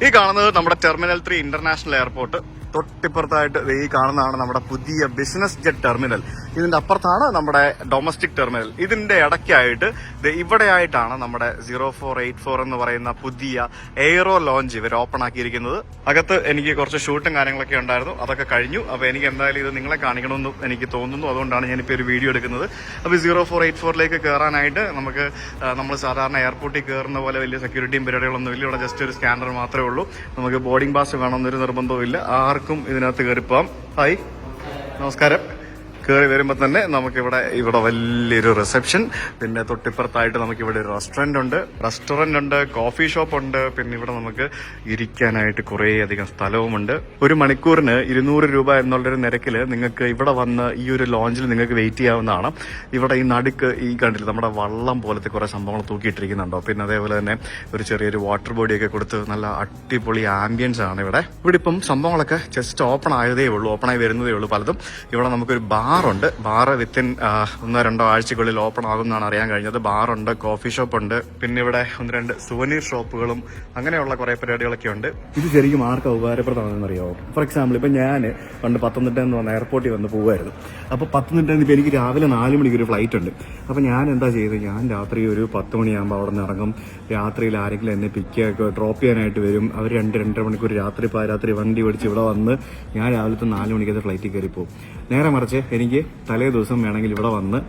ഈ കാണുന്നത് നമ്മുടെ ടെർമിനൽ 3 ഇന്റർനാഷണൽ എയർപോർട്ട്. തൊട്ടിപ്പുറത്തായിട്ട് ഈ കാണുന്നതാണ് നമ്മുടെ പുതിയ ബിസിനസ് ജെറ്റ് ടെർമിനൽ. ഇതിന്റെ അപ്പുറത്താണ് നമ്മുടെ ഡൊമസ്റ്റിക് ടെർമിനൽ. ഇതിന്റെ ഇടയ്ക്കായിട്ട് ഇവിടെയായിട്ടാണ് നമ്മുടെ 0484 എന്ന് പറയുന്ന പുതിയ എയ്റോ ലോഞ്ച് ഇവർ ഓപ്പൺ ആക്കിയിരിക്കുന്നത്. അകത്ത് എനിക്ക് കുറച്ച് ഷൂട്ടും കാര്യങ്ങളൊക്കെ ഉണ്ടായിരുന്നു, അതൊക്കെ കഴിഞ്ഞു. അപ്പൊ എനിക്ക് എന്തായാലും ഇത് നിങ്ങളെ കാണിക്കണമെന്ന് എനിക്ക് തോന്നുന്നു, അതുകൊണ്ടാണ് ഞാനിപ്പോൾ ഒരു വീഡിയോ എടുക്കുന്നത്. അപ്പോൾ 0484ലേക്ക് കയറാനായിട്ട് നമ്മൾ സാധാരണ എയർപോർട്ടിൽ കയറുന്ന പോലെ വലിയ സെക്യൂരിറ്റിയും പരിപാടികളൊന്നും ഇല്ല. ഇവിടെ ജസ്റ്റ് ഒരു സ്കാനർ മാത്രമേ ഉള്ളൂ. നമുക്ക് ബോർഡിംഗ് പാസ് വേണമെന്നൊരു നിർബന്ധവും ആർക്കും ഇതിനകത്ത് കയറിപ്പോവാം. ഹായ്, നമസ്കാരം. കയറി വരുമ്പോൾ തന്നെ നമുക്കിവിടെ വലിയൊരു റിസപ്ഷൻ, പിന്നെ തൊട്ടിപ്പുറത്തായിട്ട് നമുക്കിവിടെ ഒരു റെസ്റ്റോറന്റ് ഉണ്ട്, കോഫി ഷോപ്പ് ഉണ്ട്. പിന്നെ ഇവിടെ നമുക്ക് ഇരിക്കാനായിട്ട് കുറേ അധികം സ്ഥലവുമുണ്ട്. ഒരു മണിക്കൂറിന് 200 രൂപ എന്നുള്ളൊരു നിരക്കിൽ നിങ്ങൾക്ക് ഇവിടെ വന്ന് ഈ ഒരു ലോഞ്ചിൽ നിങ്ങൾക്ക് വെയിറ്റ് ചെയ്യാവുന്നതാണ്. ഇവിടെ ഈ നടുക്ക് ഈ കണ്ടില്ല നമ്മുടെ വള്ളം പോലത്തെ കുറെ സംഭവങ്ങൾ തൂക്കിയിട്ടിരിക്കുന്നുണ്ടോ. പിന്നെ അതേപോലെ തന്നെ ഒരു ചെറിയൊരു വാട്ടർ ബോഡിയൊക്കെ കൊടുത്ത് നല്ല അടിപൊളി ആംബിയൻസ് ആണ് ഇവിടെ. ഇപ്പം സംഭവങ്ങളൊക്കെ ജസ്റ്റ് ഓപ്പണായി വരുന്നതേ ഉള്ളൂ പലതും. ഇവിടെ നമുക്കൊരു ബാറുണ്ട്. ബാറ് വിത്തിൻ 1-2 ആഴ്ചകളിൽ ഓപ്പൺ ആകുമെന്നാണ് അറിയാൻ കഴിഞ്ഞത്. ബാറുണ്ട്, കോഫി ഷോപ്പ് ഉണ്ട്, പിന്നെ ഇവിടെ 1-2 സുവനീർ ഷോപ്പുകളും അങ്ങനെയുള്ള കുറെ പരിപാടികളൊക്കെ ഉണ്ട്. ഇത് ശരിക്കും ആർക്കും ഉപകാരപ്രദമാണെന്ന് അറിയാമോ? ഫോർ എക്സാമ്പിൾ, ഇപ്പൊ ഞാൻ പണ്ട് പത്തനംതിട്ട എന്ന് പറഞ്ഞ എയർപോർട്ടിൽ വന്ന് പോകുമായിരുന്നു. അപ്പൊ പത്തനംതിട്ട ഇപ്പൊ എനിക്ക് രാവിലെ 4 മണിക്ക് ഒരു ഫ്ലൈറ്റ് ഉണ്ട്. അപ്പൊ ഞാൻ എന്താ ചെയ്തത്, ഞാൻ രാത്രി ഒരു 10 മണിയാകുമ്പോൾ അവിടെ നിന്ന് ഇറങ്ങും. രാത്രിയിൽ ആരെങ്കിലും എന്നെ ഡ്രോപ്പ് ചെയ്യാനായിട്ട് വരും. അവർ 2-2.5 മണിക്കൂർ രാത്രി വണ്ടി പിടിച്ച് ഇവിടെ വന്ന് ഞാൻ രാവിലത്തെ 4 മണിക്കത്തെ ഫ്ലൈറ്റിൽ കയറി പോകും. നേരെ മറിച്ച് എനിക്ക് തലേ ദിവസം വേണമെങ്കിൽ ഇവിടെ വന്ന്,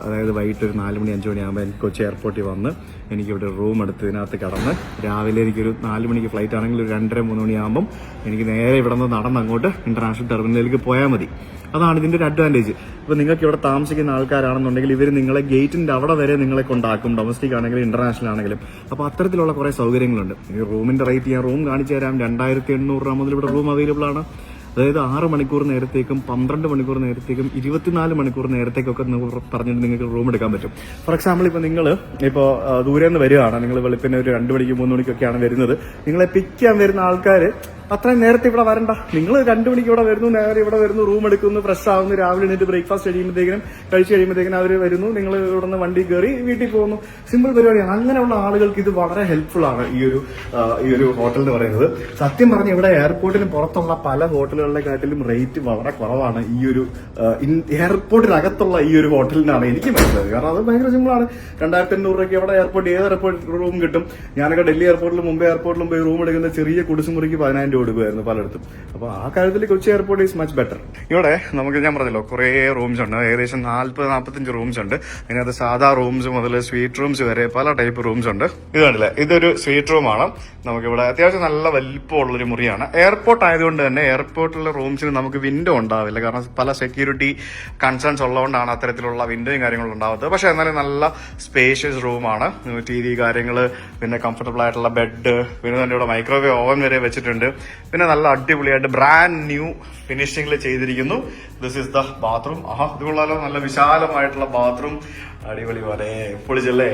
അതായത് വൈകിട്ട് ഒരു 4 മണി 5 മണിയാകുമ്പോൾ എനിക്ക് കൊച്ചി എയർപോർട്ടിൽ വന്ന് എനിക്കിവിടെ റൂം എടുത്ത് ഇതിനകത്ത് കിടന്ന് രാവിലെ എനിക്കൊരു 4 മണിക്ക് ഫ്ലൈറ്റ് ആണെങ്കിൽ ഒരു 2:30-3 മണിയാകുമ്പം എനിക്ക് നേരെ ഇവിടെ നിന്ന് നടന്ന് അങ്ങോട്ട് ഇന്റർനാഷണൽ ടെർമിനലിലേക്ക് പോയാൽ മതി. അതാണ് ഇതിന്റെ ഒരു അഡ്വാൻറ്റേജ്. ഇപ്പൊ നിങ്ങൾക്ക് ഇവിടെ താമസിക്കുന്ന ആൾക്കാരാണെന്നുണ്ടെങ്കിൽ ഇവർ നിങ്ങളെ ഗേറ്റിന്റെ അവിടെ വരെ നിങ്ങളെ കൊണ്ടാക്കും, ഡൊമസ്റ്റിക് ആണെങ്കിലും ഇന്റർനാഷണൽ ആണെങ്കിലും. അപ്പൊ അത്തരത്തിലുള്ള കുറെ സൗകര്യങ്ങളുണ്ട്. ഈ റൂമിന്റെ റേറ്റ് ഞാൻ റൂം കാണിച്ചു തരാം. 2800 രൂപ മുതൽ ഇവിടെ റൂം അവൈലബിൾ ആണ്. അതായത് 6 മണിക്കൂർ നേരത്തേക്കും 12 മണിക്കൂർ നേരത്തേക്കും 24 മണിക്കൂർ നേരത്തേക്കൊക്കെ പറഞ്ഞിട്ട് നിങ്ങൾക്ക് റൂം എടുക്കാൻ പറ്റും. ഫോർ എക്സാമ്പിൾ, ഇപ്പൊ നിങ്ങൾ ദൂരെ നിന്ന് വരികയാണ്, നിങ്ങൾ വെളുപ്പിന് ഒരു 2 മണിക്ക് 3 മണിക്കൊക്കെയാണ് വരുന്നത്. നിങ്ങളെ പിക്ക് ചെയ്യാൻ വരുന്ന ആൾക്കാർ അത്രയും നേരത്തെ ഇവിടെ വരണ്ട. നിങ്ങൾ 2 മണിക്ക് ഇവിടെ വരുന്നു, നേരെ ഇവിടെ വരുന്നു, റൂം എടുക്കുന്നു, ഫ്രഷ് ആവുന്നു, രാവിലെ എണീറ്റ് ബ്രേക്ക്ഫാസ്റ്റ് കഴിച്ചു കഴിയുമ്പോഴത്തേക്കും അവർ വരുന്നു, നിങ്ങൾ ഇവിടെ നിന്ന് വണ്ടി കയറി വീട്ടിൽ പോകുന്നു. സിമ്പിൾ പരിപാടിയാണ്. അങ്ങനെയുള്ള ആളുകൾക്ക് ഇത് വളരെ ഹെൽപ്ഫുൾ ആണ് ഈ ഒരു ഹോട്ടൽ എന്ന് പറയുന്നത്. സത്യം പറഞ്ഞ ഇവിടെ എയർപോർട്ടിന് പുറത്തുള്ള പല ഹോട്ടലുകളുടെ കാട്ടിലും റേറ്റ് വളരെ കുറവാണ് ഈ ഒരു എയർപോർട്ടിനകത്തുള്ള ഈ ഒരു ഹോട്ടലിനാണ് എനിക്ക് മനസ്സിലായത്. കാരണം അത് ഭയങ്കര സിമ്പിൾ ആണ്. 2800 രൂപയ്ക്ക് അവിടെ ഏത് എയർപോർട്ട് റൂം കിട്ടും. ഞാനൊക്കെ ഡൽഹി എയർപോർട്ടിലും മുംബൈ എയർപോർട്ടിലും പോയി റൂം എടുക്കുന്ന ചെറിയ കുടിസുമുറിക്ക് 10,000 കൊടുക്കുമായിരുന്നു പലയിടത്തും. അപ്പൊ ആ കാര്യത്തിൽ Kochi airport is much better. ഇവിടെ ഞാൻ പറഞ്ഞല്ലോ കുറെ റൂംസ് ഉണ്ട്. ഏകദേശം 40-45 റൂംസ് ഉണ്ട്. അതിനകത്ത് സാധാ റൂംസ് മുതൽ സ്വീറ്റ് റൂംസ് വരെ പല ടൈപ്പ് റൂംസ് ഉണ്ട്. ഇത് കണ്ടില്ലേ, ഇതൊരു സ്വീറ്റ് റൂമാണ്. നമുക്കിവിടെ അത്യാവശ്യം നല്ല വലിപ്പമുള്ളൊരു മുറിയാണ്. എയർപോർട്ട് ആയതുകൊണ്ട് തന്നെ എയർപോർട്ടിലെ റൂംസിന് നമുക്ക് വിൻഡോ ഉണ്ടാവില്ല. കാരണം പല സെക്യൂരിറ്റി കൺസേൺസ് ഉള്ളതുകൊണ്ടാണ് അത്തരത്തിലുള്ള വിൻഡോയും കാര്യങ്ങളും ഉണ്ടാവാത്തത്. പക്ഷെ എന്നാലും നല്ല സ്പേഷ്യസ് റൂമാണ്. TV കാര്യങ്ങള്, പിന്നെ കംഫർട്ടബിൾ ആയിട്ടുള്ള ബെഡ്, പിന്നെ തന്നെ ഇവിടെ മൈക്രോവേവ് ഓവൻ വരെ വെച്ചിട്ടുണ്ട്. പിന്നെ നല്ല അടിപൊളിയായിട്ട് ബ്രാൻഡ് ന്യൂ ഫിനിഷിംഗിൽ ചെയ്തിരിക്കുന്നു. This is the bathroom. ഇത് കൊള്ളാലോ, നല്ല വിശാലമായിട്ടുള്ള ബാത്റൂം. അടിപൊളി പോലെ പൊളിച്ചല്ലേ.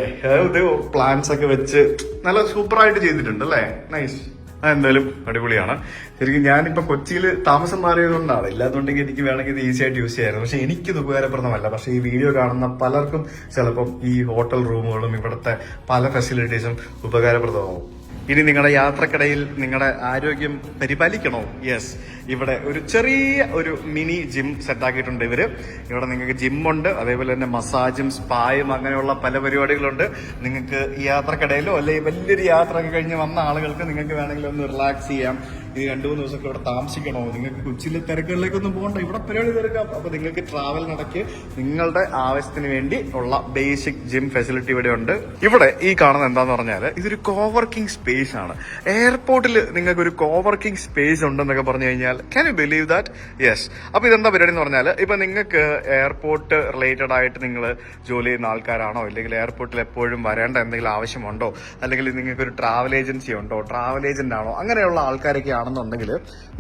ഇത് പ്ലാന്റ്സ് ഒക്കെ വെച്ച് നല്ല സൂപ്പറായിട്ട് ചെയ്തിട്ടുണ്ട് അല്ലേ. നൈസ്. അതെന്തായാലും അടിപൊളിയാണ്. ശരിക്കും ഞാനിപ്പോ കൊച്ചിയിൽ താമസം മാറിയതുകൊണ്ടാണ്. ഇല്ലാന്നുണ്ടെങ്കിൽ എനിക്ക് വേണമെങ്കിൽ ഇത് ഈസി ആയിട്ട് യൂസ് ചെയ്യായിരുന്നു. പക്ഷെ എനിക്കിത് ഉപകാരപ്രദമല്ല. പക്ഷെ ഈ വീഡിയോ കാണുന്ന പലർക്കും ചിലപ്പം ഈ ഹോട്ടൽ റൂമുകളും ഇവിടുത്തെ പല ഫെസിലിറ്റീസും ഉപകാരപ്രദമാവും. ഇനി നിങ്ങളുടെ യാത്രക്കിടയിൽ നിങ്ങളുടെ ആരോഗ്യം പരിപാലിക്കണോ? യെസ്, ഇവിടെ ഒരു ചെറിയ ഒരു മിനി ജിം സെറ്റാക്കിയിട്ടുണ്ട് ഇവര്. ഇവിടെ നിങ്ങൾക്ക് ജിമ്മുണ്ട്, അതേപോലെ തന്നെ മസാജും സ്പായും അങ്ങനെയുള്ള പല പരിപാടികളുണ്ട്. നിങ്ങൾക്ക് ഈ യാത്രക്കിടയിലോ അല്ലെങ്കിൽ വലിയൊരു യാത്ര ഒക്കെ കഴിഞ്ഞ് വന്ന ആളുകൾക്ക് നിങ്ങൾക്ക് വേണമെങ്കിൽ ഒന്ന് റിലാക്സ് ചെയ്യാം. ഈ 2-3 ദിവസമൊക്കെ ഇവിടെ താമസിക്കണോ? നിങ്ങൾക്ക് കൊച്ചിയിലെ തിരക്കുകളിലേക്കൊന്നും പോകണ്ട, ഇവിടെ പരിപാടി തിരക്കാം. അപ്പൊ നിങ്ങൾക്ക് ട്രാവലിനിടയ്ക്ക് നിങ്ങളുടെ ആവശ്യത്തിന് വേണ്ടി ഉള്ള ബേസിക് ജിം ഫെസിലിറ്റി ഇവിടെ ഉണ്ട്. ഇവിടെ ഈ കാണുന്നത് എന്താന്ന് പറഞ്ഞാൽ ഇതൊരു കോവർക്കിംഗ് സ്പേസ് ആണ്. എയർപോർട്ടിൽ നിങ്ങൾക്ക് ഒരു കോവർക്കിംഗ് സ്പേസ് ഉണ്ടെന്നൊക്കെ പറഞ്ഞു കഴിഞ്ഞാൽ can you believe that? Yes. അപ്പൊ ഇതെന്താ പരിപാടി എന്ന് പറഞ്ഞാൽ, ഇപ്പൊ നിങ്ങൾക്ക് എയർപോർട്ട് റിലേറ്റഡ് ആയിട്ട് നിങ്ങൾ ജോലി ചെയ്യുന്ന ആൾക്കാരാണോ, അല്ലെങ്കിൽ എയർപോർട്ടിൽ എപ്പോഴും വരേണ്ട എന്തെങ്കിലും ആവശ്യമുണ്ടോ, അല്ലെങ്കിൽ നിങ്ങൾക്ക് ഒരു ട്രാവൽ ഏജൻസി ഉണ്ടോ, ട്രാവൽ ഏജന്റ് ആണോ, അങ്ങനെയുള്ള ആൾക്കാരൊക്കെ ആണെന്നുണ്ടെങ്കിൽ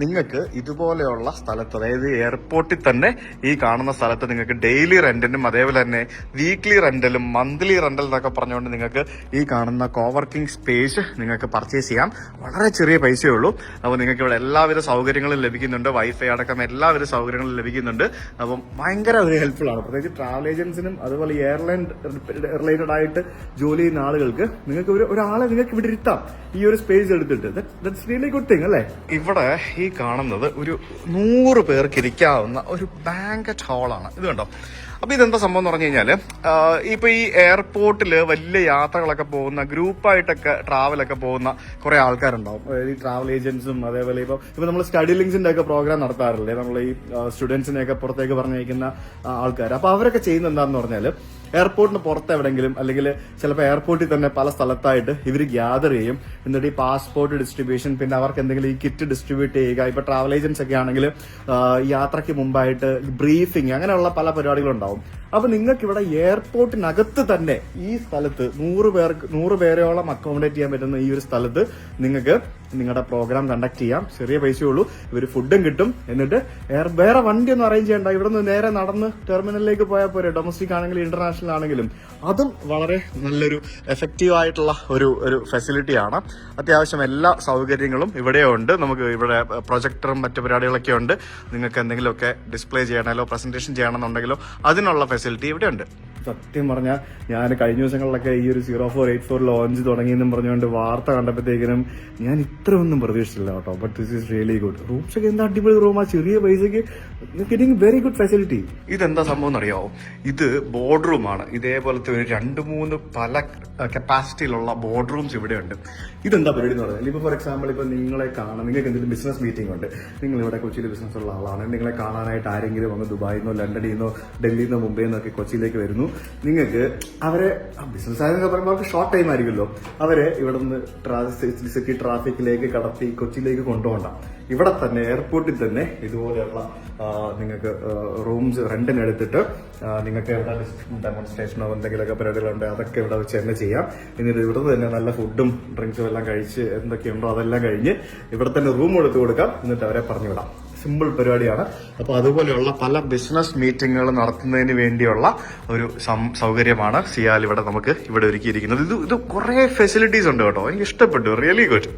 നിങ്ങൾക്ക് ഇതുപോലെയുള്ള സ്ഥലത്ത്, അതായത് എയർപോർട്ടിൽ തന്നെ ഈ കാണുന്ന സ്ഥലത്ത് നിങ്ങൾക്ക് ഡെയിലി റെന്റിനും അതേപോലെ തന്നെ വീക്ക്ലി റെന്റലും മന്ത്ലി റെന്റൽ എന്നൊക്കെ പറഞ്ഞുകൊണ്ട് നിങ്ങൾക്ക് ഈ കാണുന്ന കോവർക്കിംഗ് സ്പേസ് നിങ്ങൾക്ക് നിങ്ങൾക്ക് പർച്ചേസ് ചെയ്യാം. വളരെ ചെറിയ പൈസയേ ഉള്ളൂ. അപ്പോൾ നിങ്ങൾക്ക് ഇവിടെ എല്ലാവിധ സൗകര്യങ്ങളും ലഭിക്കുന്നുണ്ട്. വൈഫൈ അടക്കം എല്ലാവിധ സൗകര്യങ്ങളും ലഭിക്കുന്നുണ്ട്. അപ്പം ഭയങ്കര ഒരു ഹെൽപ്ഫുൾ ആണ്. പ്രത്യേകിച്ച് ട്രാവൽ ഏജൻസിനും അതുപോലെ എയർലൈൻ റിലേറ്റഡ് ആയിട്ട് ജോലി ചെയ്യുന്ന ആളുകൾക്ക് നിങ്ങൾക്ക് ഒരാളെ നിങ്ങൾക്ക് ഇവിടെ ഇരുത്താം ഈ ഒരു സ്പേസ് എടുത്തിട്ട്. ദാറ്റ്സ് റിയലി ഗുഡ് തിങ് അല്ലേ? ഇവിടെ ഈ കാണുന്നത് ഒരു 100 പേർക്ക് ഇരിക്കാവുന്ന ഒരു ബാങ്കറ്റ് ഹാളാണ്. ഇത് കണ്ടോ? അപ്പൊ ഇതെന്താ സംഭവം എന്ന് പറഞ്ഞു കഴിഞ്ഞാല്, ഇപ്പൊ ഈ എയർപോർട്ടില് വലിയ യാത്രകളൊക്കെ പോകുന്ന ഗ്രൂപ്പായിട്ടൊക്കെ ട്രാവലൊക്കെ പോകുന്ന കുറെ ആൾക്കാരുണ്ടാവും. ഈ ട്രാവൽ ഏജൻസും അതേപോലെ ഇപ്പൊ നമ്മൾ സ്റ്റഡി ലിങ്ക്സിന്റെ ഒക്കെ പ്രോഗ്രാം നടത്താറില്ലേ, നമ്മൾ ഈ സ്റ്റുഡൻസിനെയൊക്കെ പുറത്തേക്ക് പറഞ്ഞയക്കുന്ന ആൾക്കാർ. അപ്പൊ അവരൊക്കെ ചെയ്യുന്ന എന്താന്ന് പറഞ്ഞാല് എയർപോർട്ടിന് പുറത്ത് എവിടെങ്കിലും അല്ലെങ്കിൽ ചിലപ്പോൾ എയർപോർട്ടിൽ തന്നെ പല സ്ഥലത്തായിട്ട് ഇവർ ഗ്യാദർ ചെയ്യും. എന്നിട്ട് ഈ പാസ്പോർട്ട് ഡിസ്ട്രിബ്യൂഷൻ, പിന്നെ അവർക്ക് എന്തെങ്കിലും ഈ കിറ്റ് ഡിസ്ട്രിബ്യൂട്ട് ചെയ്യുക. ഇപ്പൊ ട്രാവൽ ഏജൻസ് ഒക്കെ ആണെങ്കിൽ യാത്രയ്ക്ക് മുമ്പായിട്ട് ബ്രീഫിംഗ്, അങ്ങനെയുള്ള പല പരിപാടികളുണ്ടാവും. അപ്പൊ നിങ്ങൾക്ക് ഇവിടെ എയർപോർട്ടിനകത്ത് തന്നെ ഈ സ്ഥലത്ത് 100 പേരോളം അക്കോമഡേറ്റ് ചെയ്യാൻ പറ്റുന്ന ഈ ഒരു സ്ഥലത്ത് നിങ്ങൾക്ക് നിങ്ങളുടെ പ്രോഗ്രാം കണ്ടക്ട് ചെയ്യാം. ചെറിയ പൈസയേ ഉള്ളൂ. ഇവർ ഫുഡും കിട്ടും. എന്നിട്ട് വേറെ വണ്ടി ഒന്നും അറേഞ്ച് ചെയ്യണ്ട. ഇവിടെ നിന്ന് നേരെ നടന്ന് ടെർമിനലിലേക്ക് പോയാൽ പോരെ. ഡൊമസ്റ്റിക് ആണെങ്കിലും ഇന്റർനാഷണൽ ആണെങ്കിലും. അതും വളരെ നല്ലൊരു എഫക്റ്റീവ് ആയിട്ടുള്ള ഒരു ഫെസിലിറ്റിയാണ്. അത്യാവശ്യം എല്ലാ സൗകര്യങ്ങളും ഇവിടെ ഉണ്ട്. നമുക്ക് ഇവിടെ പ്രൊജക്ടറും മറ്റു പരിപാടികളൊക്കെ ഉണ്ട്. നിങ്ങൾക്ക് എന്തെങ്കിലുമൊക്കെ ഡിസ്പ്ലേ ചെയ്യണമല്ലോ പ്രസന്റേഷൻ ചെയ്യണമെന്നുണ്ടെങ്കിലോ അതിനുള്ള ഫെസിലിറ്റി ഇവിടെ ഉണ്ട്. സത്യം പറഞ്ഞാൽ ഞാൻ കഴിഞ്ഞ ദിവസങ്ങളിലൊക്കെ ഈ ഒരു 0484 ലോഞ്ച് തുടങ്ങിയെന്നും പറഞ്ഞുകൊണ്ട് വാർത്ത കണ്ടപ്പോഴത്തേക്കിനും ഞാൻ ഇത്ര ഒന്നും പ്രതീക്ഷിച്ചില്ല കേട്ടോ. But this is really good. Rooms ഒക്കെ എന്താ അടിപൊളി റൂം. ആ ചെറിയ പൈസക്ക് ഗെറ്റിംഗ് വെരി ഗുഡ് ഫെസിലിറ്റി. ഇതെന്താ സംഭവം എന്നറിയാവോ? ഇത് ബോർഡ് റൂമാണ്. ഇതേപോലത്തെ ഒരു 2-3 പല കപ്പാസിറ്റിയിലുള്ള ബോർഡ് റൂംസ് ഇവിടെ ഉണ്ട്. ഇതെന്താ പരിപാടി എന്ന് പറഞ്ഞാൽ, ഇപ്പൊ ഫോർ എക്സാമ്പിൾ ഇപ്പൊ നിങ്ങളെ കാണാൻ, നിങ്ങൾക്ക് എന്തെങ്കിലും ബിസിനസ് മീറ്റിംഗ് ഉണ്ട്, നിങ്ങൾ ഇവിടെ കൊച്ചിയിൽ ബിസിനസ് ഉള്ള ആളാണ്, നിങ്ങളെ കാണാനായിട്ട് ആരെങ്കിലും വന്ന് ദുബായിൽ നിന്നോ ലണ്ടനിൽ നിന്നോ ഡൽഹിയിൽ നിന്നോ മുംബൈയിൽ നിന്നൊക്കെ കൊച്ചിയിലേക്ക് വരുന്നു. നിങ്ങൾക്ക് അവരെ ബിസിനസ് ആയെന്നൊക്കെ പറയുമ്പോൾ അവർക്ക് ഷോർട്ട് ടൈം ആയിരിക്കുമല്ലോ, അവരെ ഇവിടെ നിന്ന് സിറ്റി ട്രാഫിക്കിലേക്ക് കടത്തി കൊച്ചിയിലേക്ക് കൊണ്ടുപോകണ്ട. ഇവിടെ തന്നെ എയർപോർട്ടിൽ തന്നെ ഇതുപോലെയുള്ള നിങ്ങൾക്ക് റൂംസ് റെന്റിന് എടുത്തിട്ട് നിങ്ങൾക്ക് ഇവിടെ ഡെമോൺസ്ട്രേഷനോ എന്തെങ്കിലുമൊക്കെ പരിപാടികളുണ്ട് അതൊക്കെ ഇവിടെ വെച്ച് തന്നെ ചെയ്യാം. എന്നിട്ട് ഇവിടെ തന്നെ നല്ല ഫുഡും ഡ്രിങ്ക്സും എല്ലാം കഴിച്ച് എന്തൊക്കെയുണ്ടോ അതെല്ലാം കഴിഞ്ഞ് ഇവിടെ തന്നെ റൂം എടുത്ത് കൊടുക്കാം. എന്നിട്ട് അവരെ പറഞ്ഞു വിടാം. സിമ്പിൾ പരിപാടിയാണ്. അപ്പൊ അതുപോലെയുള്ള പല ബിസിനസ് മീറ്റിങ്ങുകൾ നടത്തുന്നതിന് വേണ്ടിയുള്ള ഒരു സൗകര്യമാണ് സിയാൽ ഇവിടെ നമുക്ക് ഇവിടെ ഒരുക്കിയിരിക്കുന്നത്. ഇത് കുറെ ഫെസിലിറ്റീസ് ഉണ്ട് കേട്ടോ. എനിക്ക് ഇഷ്ടപ്പെട്ടു. Really good.